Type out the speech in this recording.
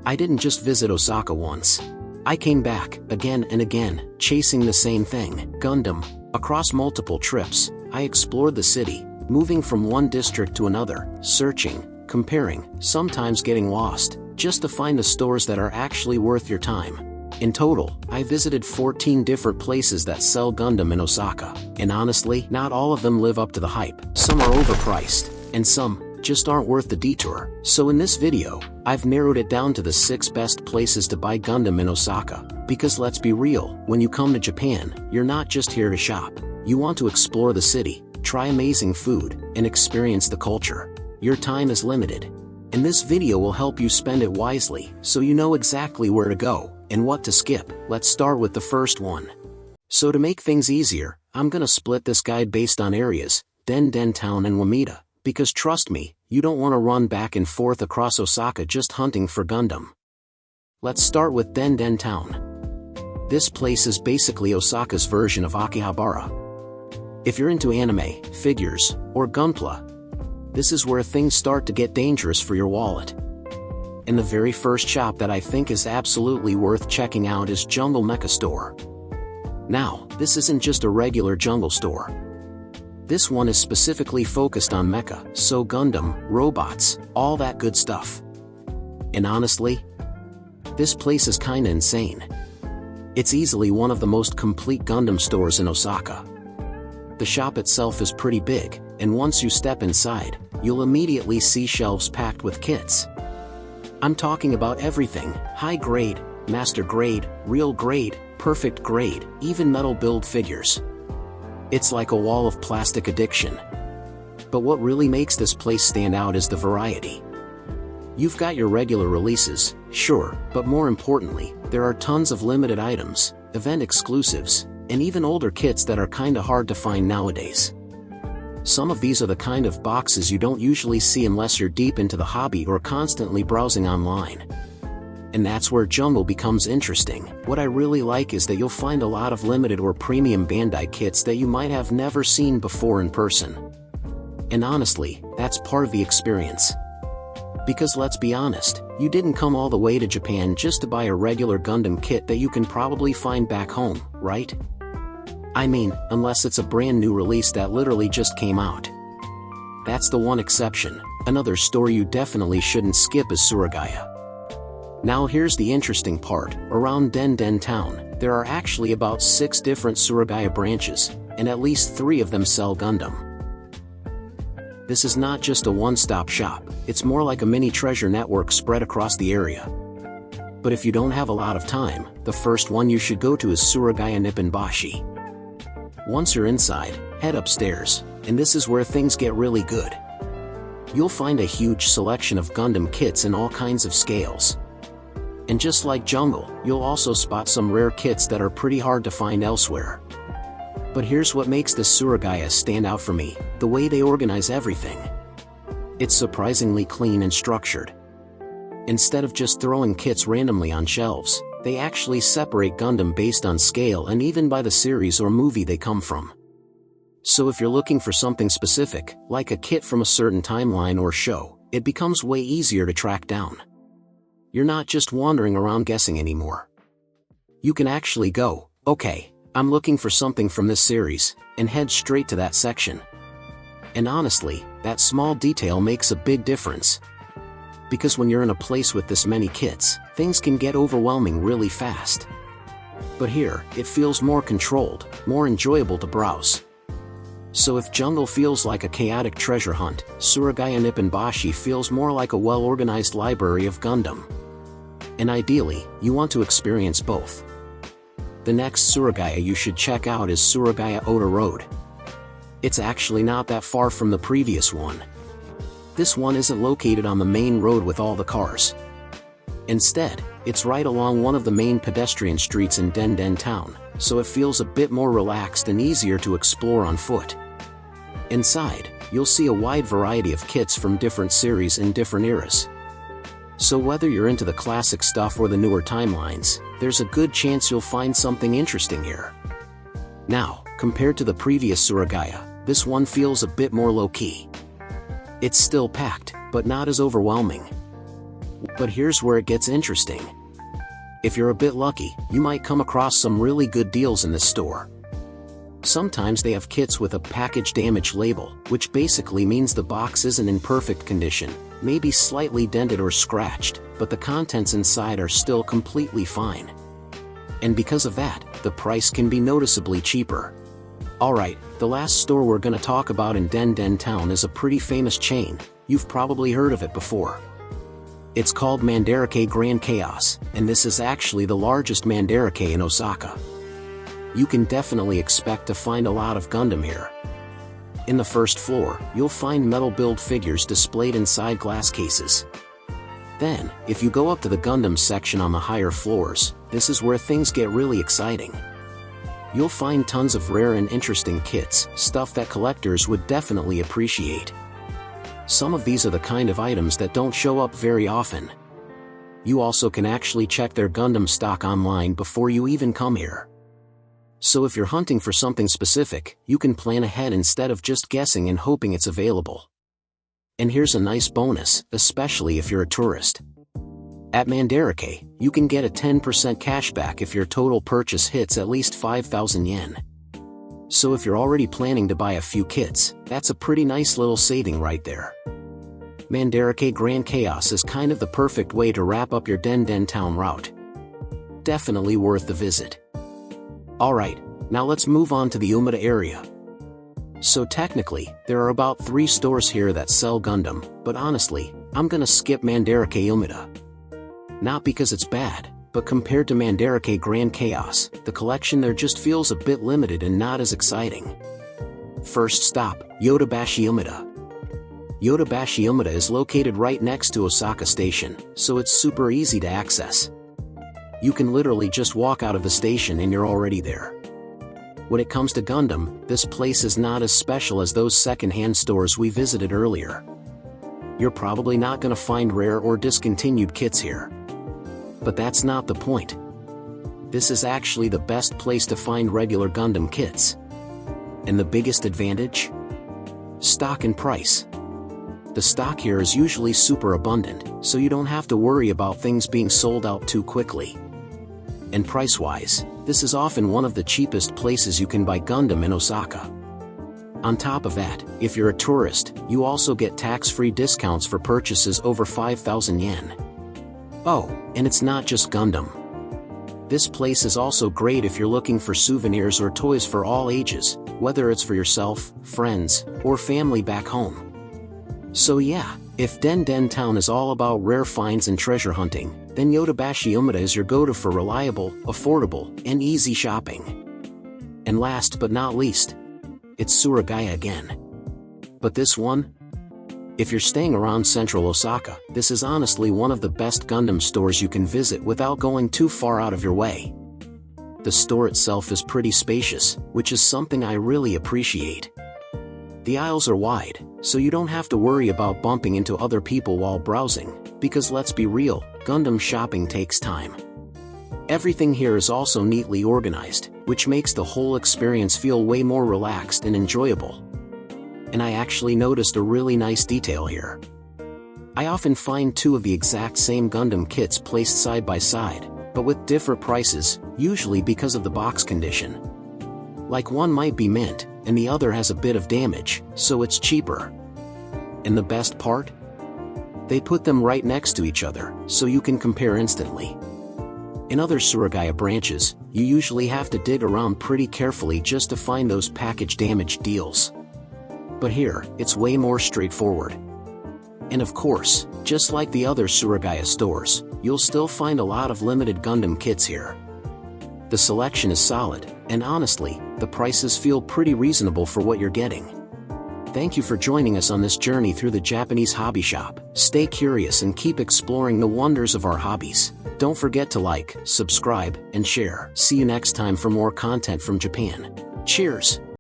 I didn't just visit Osaka once. I came back, again and again, chasing the same thing, Gundam. Across multiple trips, I explored the city, moving from one district to another, searching, comparing, sometimes getting lost, just to find the stores that are actually worth your time. In total, I visited 14 different places that sell Gundam in Osaka, and honestly, not all of them live up to the hype. Some are overpriced, and some just aren't worth the detour. So in this video, I've narrowed it down to the 6 best places to buy Gundam in Osaka, because let's be real, when you come to Japan, you're not just here to shop. You want to explore the city, try amazing food, and experience the culture. Your time is limited, and this video will help you spend it wisely, so you know exactly where to go, and what to skip. Let's start with the first one. So to make things easier, I'm gonna split this guide based on areas, Den Town and Umeda, because trust me, you don't want to run back and forth across Osaka just hunting for Gundam. Let's start with Den Town. This place is basically Osaka's version of Akihabara. If you're into anime, figures, or Gunpla, this is where things start to get dangerous for your wallet. And the very first shop that I think is absolutely worth checking out is Jungle Mecha Store. Now, this isn't just a regular jungle store. This one is specifically focused on mecha, so Gundam, robots, all that good stuff. And honestly, this place is kinda insane. It's easily one of the most complete Gundam stores in Osaka. The shop itself is pretty big, and once you step inside, you'll immediately see shelves packed with kits. I'm talking about everything, high grade, master grade, real grade, perfect grade, even metal build figures. It's like a wall of plastic addiction. But what really makes this place stand out is the variety. You've got your regular releases, sure, but more importantly, there are tons of limited items, event exclusives, and even older kits that are kinda hard to find nowadays. Some of these are the kind of boxes you don't usually see unless you're deep into the hobby or constantly browsing online. And that's where Jungle becomes interesting. What I really like is that you'll find a lot of limited or premium Bandai kits that you might have never seen before in person. And honestly, that's part of the experience. Because let's be honest, you didn't come all the way to Japan just to buy a regular Gundam kit that you can probably find back home, right? I mean, unless it's a brand new release that literally just came out. That's the one exception. Another store you definitely shouldn't skip is Surugaya. Now here's the interesting part, around Den Town, there are actually about 6 different Surugaya branches, and at least 3 of them sell Gundam. This is not just a one-stop shop, it's more like a mini treasure network spread across the area. But if you don't have a lot of time, the first one you should go to is Surugaya Nipponbashi. Once you're inside, head upstairs, and this is where things get really good. You'll find a huge selection of Gundam kits in all kinds of scales. And just like Jungle, you'll also spot some rare kits that are pretty hard to find elsewhere. But here's what makes this Surugaya stand out for me, the way they organize everything. It's surprisingly clean and structured. Instead of just throwing kits randomly on shelves, they actually separate Gundam based on scale and even by the series or movie they come from. So if you're looking for something specific, like a kit from a certain timeline or show, it becomes way easier to track down. You're not just wandering around guessing anymore. You can actually go, okay, I'm looking for something from this series, and head straight to that section. And honestly, that small detail makes a big difference. Because when you're in a place with this many kits, things can get overwhelming really fast. But here, it feels more controlled, more enjoyable to browse. So if Jungle feels like a chaotic treasure hunt, Surugaya Nipponbashi feels more like a well-organized library of Gundam. And ideally, you want to experience both. The next Surugaya you should check out is Surugaya Ota Road. It's actually not that far from the previous one. This one isn't located on the main road with all the cars. Instead, it's right along one of the main pedestrian streets in Den Town, so it feels a bit more relaxed and easier to explore on foot. Inside, you'll see a wide variety of kits from different series in different eras. So whether you're into the classic stuff or the newer timelines, there's a good chance you'll find something interesting here. Now, compared to the previous Surugaya, this one feels a bit more low-key. It's still packed, but not as overwhelming. But here's where it gets interesting. If you're a bit lucky, you might come across some really good deals in this store. Sometimes they have kits with a package damage label, which basically means the box isn't in perfect condition, maybe slightly dented or scratched, but the contents inside are still completely fine. And because of that, the price can be noticeably cheaper. Alright, the last store we're gonna talk about in Den Town is a pretty famous chain. You've probably heard of it before. It's called Mandarake Grand Chaos, and this is actually the largest Mandarake in Osaka. You can definitely expect to find a lot of Gundam here. In the first floor, you'll find metal build figures displayed inside glass cases. Then, if you go up to the Gundam section on the higher floors, this is where things get really exciting. You'll find tons of rare and interesting kits, stuff that collectors would definitely appreciate. Some of these are the kind of items that don't show up very often. You also can actually check their Gundam stock online before you even come here. So if you're hunting for something specific, you can plan ahead instead of just guessing and hoping it's available. And here's a nice bonus, especially if you're a tourist. At Mandarake, you can get a 10% cashback if your total purchase hits at least 5,000 yen. So if you're already planning to buy a few kits, that's a pretty nice little saving right there. Mandarake Grand Chaos is kind of the perfect way to wrap up your Den Town route. Definitely worth the visit. Alright, now let's move on to the Umeda area. So technically, there are about 3 stores here that sell Gundam, but honestly, I'm gonna skip Mandarake Umeda. Not because it's bad, but compared to Mandarake Grand Chaos, the collection there just feels a bit limited and not as exciting. First stop, Yodobashi Umeda. Yodobashi Umeda is located right next to Osaka Station, so it's super easy to access. You can literally just walk out of the station and you're already there. When it comes to Gundam, this place is not as special as those second-hand stores we visited earlier. You're probably not gonna find rare or discontinued kits here. But that's not the point. This is actually the best place to find regular Gundam kits. And the biggest advantage? Stock and price. The stock here is usually super abundant, so you don't have to worry about things being sold out too quickly. And price-wise, this is often one of the cheapest places you can buy Gundam in Osaka. On top of that, if you're a tourist, you also get tax-free discounts for purchases over 5,000 yen. Oh, and it's not just Gundam. This place is also great if you're looking for souvenirs or toys for all ages, whether it's for yourself, friends, or family back home. So yeah, if Den Town is all about rare finds and treasure hunting, then Yodobashi Umeda is your go-to for reliable, affordable, and easy shopping. And last but not least, it's Surugaya again. But this one? If you're staying around central Osaka, this is honestly one of the best Gundam stores you can visit without going too far out of your way. The store itself is pretty spacious, which is something I really appreciate. The aisles are wide, so you don't have to worry about bumping into other people while browsing, because let's be real, Gundam shopping takes time. Everything here is also neatly organized, which makes the whole experience feel way more relaxed and enjoyable. And I actually noticed a really nice detail here. I often find 2 of the exact same Gundam kits placed side by side, but with different prices, usually because of the box condition. Like one might be mint, and the other has a bit of damage, so it's cheaper. And the best part? They put them right next to each other, so you can compare instantly. In other Surugaya branches, you usually have to dig around pretty carefully just to find those package damage deals. But here, it's way more straightforward. And of course, just like the other Surugaya stores, you'll still find a lot of limited Gundam kits here. The selection is solid, and honestly, the prices feel pretty reasonable for what you're getting. Thank you for joining us on this journey through the Japanese hobby shop. Stay curious and keep exploring the wonders of our hobbies. Don't forget to like, subscribe, and share. See you next time for more content from Japan. Cheers!